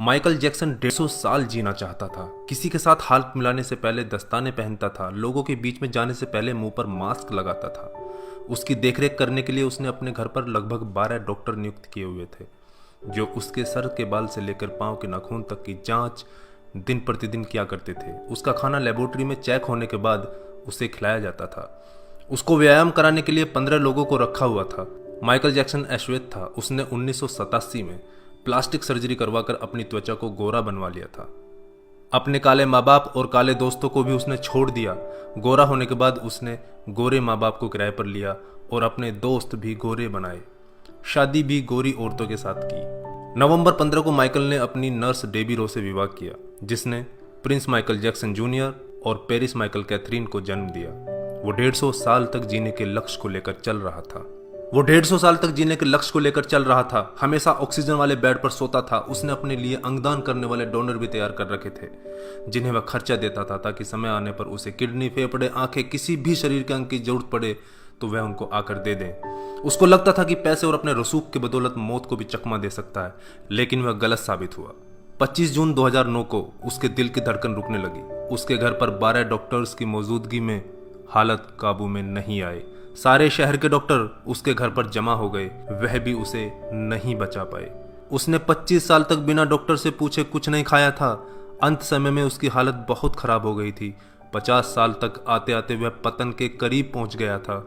Michael Jackson 150 साल जीना चाहता था। किसी के साथ हाथ मिलाने से पहले दस्ताने पहनता था, लोगों के बीच में जाने से पहले मुंह पर मास्क लगाता था। उसकी देखरेख करने के लिए उसने अपने घर पर लगभग 12 डॉक्टर नियुक्त किए हुए थे, जो उसके सर के बाल से लेकर पांव के नाखून तक की जांच दिन प्रतिदिन किया करते थे। उसका खाना लेबोरेटरी में चेक होने के बाद उसे खिलाया जाता था। उसको व्यायाम कराने के लिए 15 लोगों को रखा हुआ था। माइकल जैक्सन अश्वेत था। उसने 1987 में प्लास्टिक सर्जरी करवाकर अपनी त्वचा को गोरा बनवा लिया था। अपने काले माँ बाप और काले दोस्तों को भी उसने छोड़ दिया। गोरा होने के बाद उसने गोरे माँ बाप को किराए पर लिया और अपने दोस्त भी गोरे बनाए। शादी भी गोरी औरतों के साथ की। नवंबर 15 को माइकल ने अपनी नर्स डेबी रो से विवाह किया, जिसने प्रिंस माइकल जैक्सन जूनियर और पेरिस माइकल कैथरीन को जन्म दिया। वो 150 साल तक जीने के लक्ष्य को लेकर चल रहा था। हमेशा ऑक्सीजन वाले बेड पर सोता था। उसने अपने लिए अंगदान करने वाले डोनर भी तैयार कर रखे थे, जिन्हें वह खर्चा देता था ताकि समय आने पर उसे किडनी, फेफड़े, आंखें, किसी भी शरीर के अंग की जरूरत पड़े तो वह उनको आकर दे दें। उसको लगता था कि पैसे और अपने रसूख के बदौलत मौत को भी चकमा दे सकता है, लेकिन वह गलत साबित हुआ। 25 जून 2009 को उसके दिल की धड़कन रुकने लगी। उसके घर पर 12 डॉक्टर्स की मौजूदगी में हालत काबू में नहीं आई। सारे शहर के डॉक्टर उसके घर पर जमा हो गए, वह भी उसे नहीं बचा पाए। उसने 25 साल तक बिना डॉक्टर से पूछे कुछ नहीं खाया था। अंत समय में उसकी हालत बहुत खराब हो गई थी। 50 साल तक आते आते वह पतन के करीब पहुंच गया था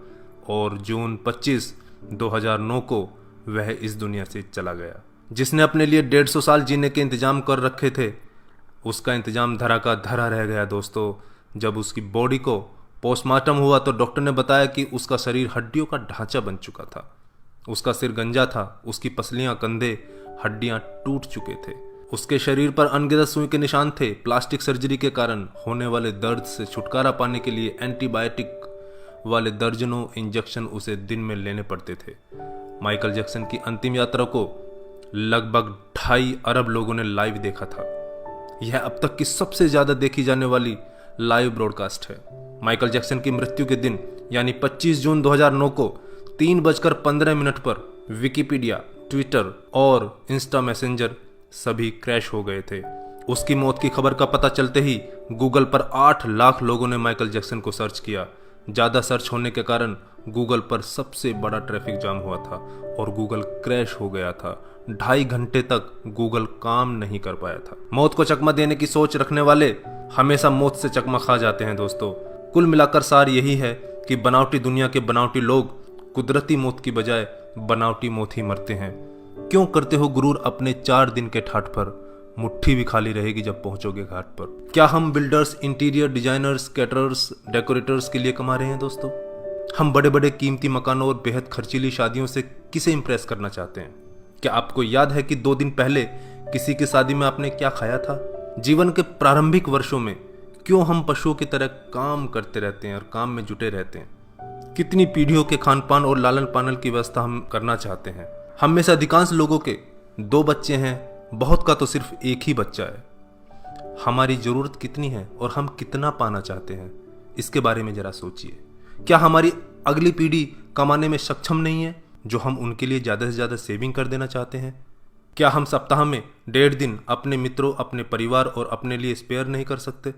और जून 25, 2009 को वह इस दुनिया से चला गया। जिसने अपने लिए 150 साल जीने के इंतजाम कर रखे थे, उसका इंतजाम धरा का धरा रह गया दोस्तों। जब उसकी बॉडी को पोस्टमार्टम हुआ तो डॉक्टर ने बताया कि उसका शरीर हड्डियों का ढांचा बन चुका था। उसका सिर गंजा था, उसकी पसलियां, कंधे, हड्डियां टूट चुके थे। उसके शरीर पर अनगिनत सुई के निशान थे। प्लास्टिक सर्जरी के कारण होने वाले दर्द से छुटकारा पाने के लिए एंटीबायोटिक वाले दर्जनों इंजेक्शन उसे दिन में लेने पड़ते थे। माइकल जैक्सन की अंतिम यात्रा को लगभग 2.5 अरब लोगों ने लाइव देखा था। यह अब तक की सबसे ज्यादा देखी जाने वाली लाइव ब्रॉडकास्ट है। माइकल जैक्सन की मृत्यु के दिन यानी 25 जून 2009 को 3:15 पर विकिपीडिया, ट्विटर और इंस्टा मैसेंजर सभी क्रैश हो गए थे। उसकी मौत की खबर का पता चलते ही गूगल पर 8 लाख लोगों ने माइकल जैक्सन को सर्च किया। ज्यादा सर्च होने के कारण गूगल पर सबसे बड़ा ट्रैफिक जाम हुआ था और गूगल क्रैश हो गया था। 2.5 घंटे तक गूगल काम नहीं कर पाया था। मौत को चकमा देने की सोच रखने वाले हमेशा मौत से चकमा खा जाते हैं दोस्तों। कुल मिलाकर सार यही है कि बनावटी दुनिया के बनावटी लोग कुदरती मौत की बजाय बनावटी मौत ही मरते हैं। क्यों करते हो गुरूर अपने 4 दिन के ठाठ पर? मुट्ठी भी खाली रहेगी जब पहुंचोगे घाट पर। क्या हम builders, interior designers, caterers, decorators के लिए कमा रहे हैं दोस्तों? हम बड़े बड़े कीमती मकानों और बेहद खर्चीली शादियों से किसे इंप्रेस करना चाहते हैं? क्या आपको याद है कि 2 दिन पहले किसी की शादी में आपने क्या खाया था? जीवन के प्रारंभिक वर्षों में क्यों हम पशुओं की तरह काम करते रहते हैं और काम में जुटे रहते हैं? कितनी पीढ़ियों के खान पान और लालन पालन की व्यवस्था हम करना चाहते हैं? हम में से अधिकांश लोगों के 2 बच्चे हैं, बहुत का तो सिर्फ 1 ही बच्चा है। हमारी जरूरत कितनी है और हम कितना पाना चाहते हैं, इसके बारे में जरा सोचिए। क्या हमारी अगली पीढ़ी कमाने में सक्षम नहीं है जो हम उनके लिए ज्यादा से ज्यादा सेविंग कर देना चाहते हैं? क्या हम सप्ताह में 1.5 दिन अपने मित्रों, अपने परिवार और अपने लिए स्पेयर नहीं कर सकते?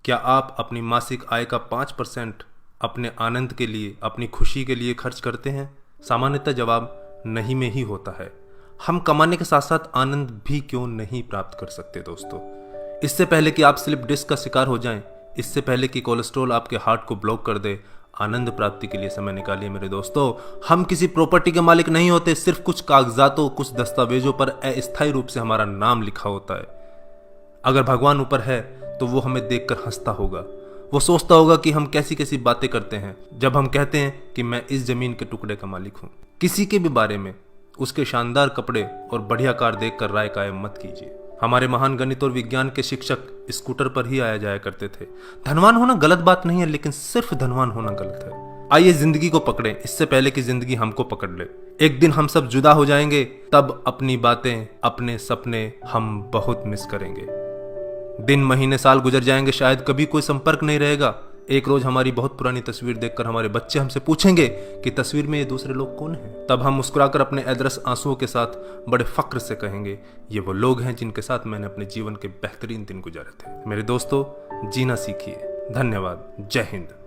क्या आप अपनी मासिक आय का 5% अपने आनंद के लिए, अपनी खुशी के लिए खर्च करते हैं? सामान्यतः जवाब नहीं में ही होता है। हम कमाने के साथ साथ आनंद भी क्यों नहीं प्राप्त कर सकते दोस्तों? इससे पहले कि आप स्लिप डिस्क का शिकार हो जाएं, इससे पहले कि कोलेस्ट्रॉल आपके हार्ट को ब्लॉक कर दे, आनंद प्राप्ति के लिए समय निकालिए मेरे दोस्तों। हम किसी प्रॉपर्टी के मालिक नहीं होते, सिर्फ कुछ कागजातों, कुछ दस्तावेजों पर अस्थायी रूप से हमारा नाम लिखा होता है। अगर भगवान ऊपर है तो वो हमें देखकर हंसता होगा। वो सोचता होगा कि हम कैसी कैसी बातें करते हैं जब हम कहते हैं कि मैं इस जमीन के टुकड़े का मालिक हूं। किसी के भी बारे में उसके शानदार कपड़े और बढ़िया कार देखकर राय कायम मत कीजिए। हमारे महान गणित और विज्ञान के शिक्षक स्कूटर पर ही आया जाया करते थे। धनवान होना गलत बात नहीं है, लेकिन सिर्फ धनवान होना गलत है। आइए जिंदगी को पकड़ें इससे पहले कि जिंदगी हमको पकड़ ले। एक दिन हम सब जुदा हो जाएंगे, तब अपनी बातें, अपने सपने हम बहुत मिस करेंगे। दिन, महीने, साल गुजर जाएंगे, शायद कभी कोई संपर्क नहीं रहेगा, एक रोज हमारी बहुत पुरानी तस्वीर देखकर हमारे बच्चे हमसे पूछेंगे कि तस्वीर में ये दूसरे लोग कौन हैं। तब हम मुस्कुराकर अपने अदरस आंसुओं के साथ बड़े फक्र से कहेंगे, ये वो लोग हैं जिनके साथ मैंने अपने जीवन के बेहतरीन दिन गुजारे थे। मेरे दोस्तों, जीना सीखिए। धन्यवाद। जय हिंद।